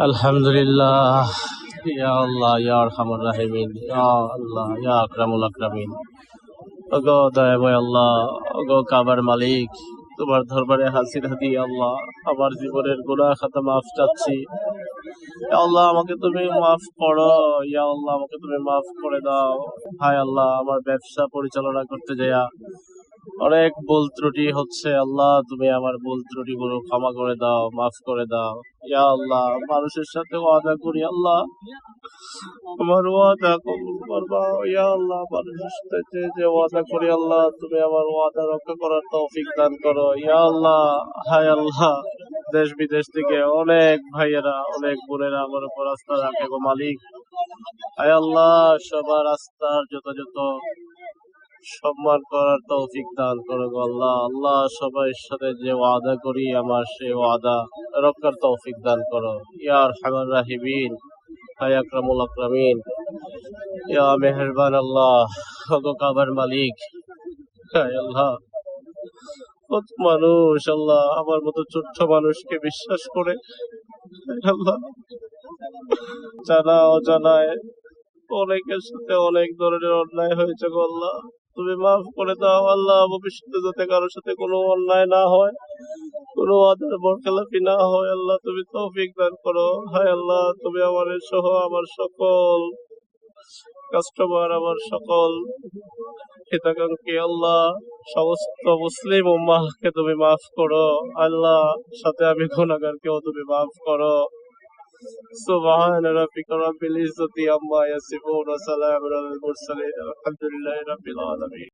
আলহামদুলিল্লাহ। ইয়া আল্লাহ, ইয়া আরহামার রাহিমিন, ইয়া আল্লাহ, ইয়া আকরামুল আকরামিন। ওগো দয়াময় আল্লাহ, ওগো কাবার মালিক, তোমার দরবারে হাজির হাদি আল্লাহ। আমার জীবনের গুনাহ খাতা মাফ চাচ্ছি। ইয়া আল্লাহ, আমাকে তুমি মাফ করো। ইয়া আল্লাহ, আমাকে তুমি মাফ করে দাও। হায় আল্লাহ, আমার ব্যবসা পরিচালনা করতে যাইয়া অনেক ভুল ত্রুটি হচ্ছে। আল্লাহ, তুমি আমার ভুল ত্রুটি গুলো ক্ষমা করে দাও, মাফ করে দাও। ইয়া আল্লাহ, মানুষের সাথে ওয়াদা করি আল্লাহ, আমার ওয়াদা কবুল করবা। ইয়া আল্লাহ, মানুষের সাথে যে ওয়াদা করি আল্লাহ, তুমি আমার ওয়াদা রক্ষা করার তৌফিক দান করো। ইয়া আল্লাহ, হায় আল্লাহ, দেশ বিদেশ থেকে অনেক ভাইয়েরা, অনেক বোনেরা আমার উপর আস্থা রাখে গো মালিক। হায় আল্লাহ, সবার আস্থার যথাযথ সম্মান করার তৌফিক দান করো গো আল্লাহ। আল্লাহ, সবার সাথে যে ওয়াদা করি আমার সেই ওয়াদা রক্ষার তৌফিক দান করো। ইয়া আরহামার রাহিমিন, ইয়া আকরামুল আকরামিন, ইয়া মেহেরবান আল্লাহ, ওগো কাবার মালিক। হায় আল্লাহ, কত মানুষ আল্লাহ আমার মতো ছোট্ট মানুষকে বিশ্বাস করে আল্লাহ জানা অজানায় অনেকের সাথে অনেক ধরনের অন্যায় হয়েছে গো আল্লাহ। তুমি মাফ করে দাও আল্লাহ, ভবিষ্যতে যাতে কারোর সাথে কোনো অন্যায় না হয়, কোনো আদার বরখেলাপি না হয়। আল্লাহ, তুমি তৌফিক দান করো। হায় আল্লাহ, তুমি আমার সহ আমার সকল কাস্টমার, আমার সকল হিতাকাঙ্ক্ষী আল্লাহ, সমস্ত মুসলিম উম্মাহকে তুমি মাফ করো আল্লাহ। সাথে আমি গুনাহগারকেও তুমি মাফ করো। সুবহান রাব্বিকা রাব্বিল ইজ্জাতি আম্মা ইয়াসিফুন ওয়া সালামুন আলাল মুরসালিন আলহামদুলিল্লাহি রাব্বিল আলামিন।